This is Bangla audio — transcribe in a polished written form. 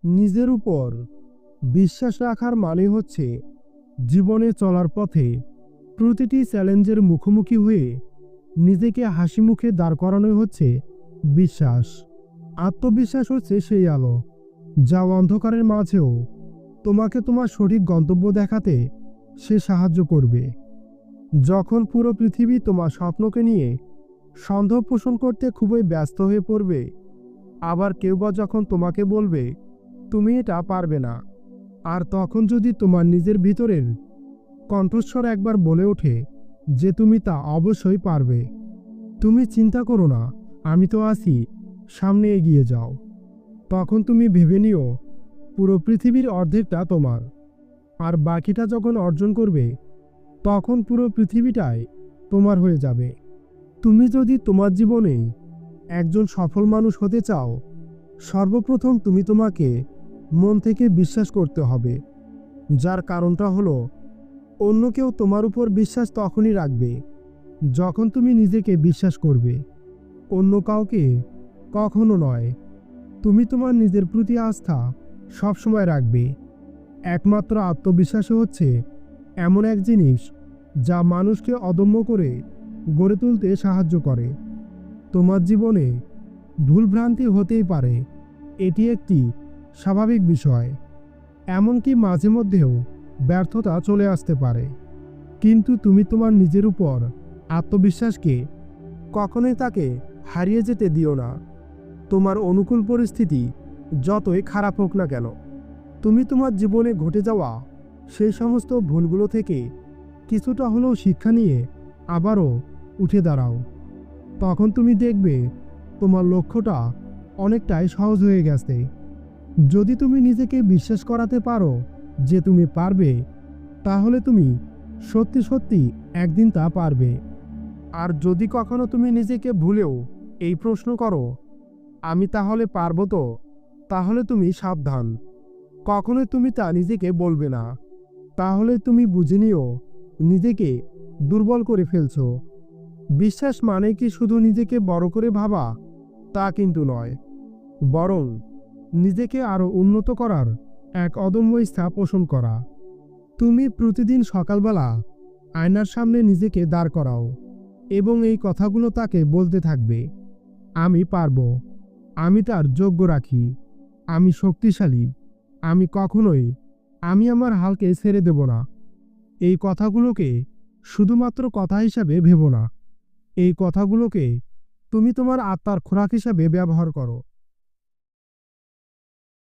নিজের উপর বিশ্বাস রাখার মানে হচ্ছে জীবনে চলার পথে প্রতিটি চ্যালেঞ্জের মুখোমুখি হয়ে নিজেকে হাসি মুখে দাঁড় করানোই হচ্ছে বিশ্বাস। আত্মবিশ্বাস হচ্ছে সেই আলো যা অন্ধকারের মাঝেও তোমাকে তোমার সঠিক গন্তব্য দেখাতে সে সাহায্য করবে। যখন পুরো পৃথিবী তোমার স্বপ্নকে নিয়ে সন্দেহ পোষণ করতে খুবই ব্যস্ত হয়ে পড়বে, আবার কেউ বা যখন তোমাকে বলবে তুমি এটা পারবে না, আর তখন যদি তোমার নিজের ভিতরের কণ্ঠস্বর একবার বলে ওঠে যে তুমি তা অবশ্যই পারবে, তুমি চিন্তা করো না, আমি তো আছি, সামনে এগিয়ে যাও, তখন তুমি ভেবে নিও পুরো পৃথিবীর অর্ধেকটা তোমার। আর বাকিটা যখন অর্জন করবে তখন পুরো পৃথিবীটাই তোমার হয়ে যাবে। তুমি যদি তোমার জীবনে একজন সফল মানুষ হতে চাও, সর্বপ্রথম তুমি তোমাকে মন থেকে বিশ্বাস করতে হবে। যার কারণটা হলো, অন্য কেউ তোমার উপর বিশ্বাস তখনই রাখবে যখন তুমি নিজেকে বিশ্বাস করবে, অন্য কাউকে কখনো নয়। তুমি তোমার নিজের প্রতি আস্থা সবসময় রাখবে। একমাত্র আত্মবিশ্বাসই হচ্ছে এমন এক জিনিস যা মানুষকে অদম্য করে গড়ে তুলতে সাহায্য করে। তোমার জীবনে ভুলভ্রান্তি হতেই পারে, এটি একটি স্বাভাবিক বিষয়। এমনকি মাঝে মধ্যেও ব্যর্থতা চলে আসতে পারে, কিন্তু তুমি তোমার নিজের উপর আত্মবিশ্বাসকে কখনোই তাকে হারিয়ে যেতে দিও না। তোমার অনুকূল পরিস্থিতি যতই খারাপ হোক না কেন, তুমি তোমার জীবনে ঘটে যাওয়া সেই সমস্ত ভুলগুলো থেকে কিছুটা হলেও শিক্ষা নিয়ে আবারও উঠে দাঁড়াও। তখন তুমি দেখবে তোমার লক্ষ্যটা অনেকটাই সহজ হয়ে গেছে। যদি তুমি নিজেকে বিশ্বাস করাতে পারো যে তুমি পারবে, তাহলে তুমি সত্যি সত্যি একদিন তা পারবে। আর যদি কখনো তুমি নিজেকে ভুলেও এই প্রশ্ন করো, আমি তাহলে পারবো তো, তাহলে তুমি সাবধান, কখনোই তুমি তা নিজেকে বলবে না। তাহলে তুমি বুঝে নিও নিজেকে দুর্বল করে ফেলছো। বিশ্বাস মানে কি শুধু নিজেকে বড় করে ভাবা তা কিন্তু নয়, বরং নিজেকে আরও উন্নত করার এক অদম্য ইচ্ছা পোষণ করা। তুমি প্রতিদিন সকালবেলা আয়নার সামনে নিজেকে দাঁড় করাও এবং এই কথাগুলো তাকে বলতে থাকবে, আমি পারবো, আমি তার যোগ্য রাখি, আমি শক্তিশালী, আমি কখনোই আমি আমার হালকে ছেড়ে দেব না। এই কথাগুলোকে শুধুমাত্র কথা হিসাবে ভেবো না, এই কথাগুলোকে তুমি তোমার আত্মার খোরাক হিসাবে ব্যবহার করো।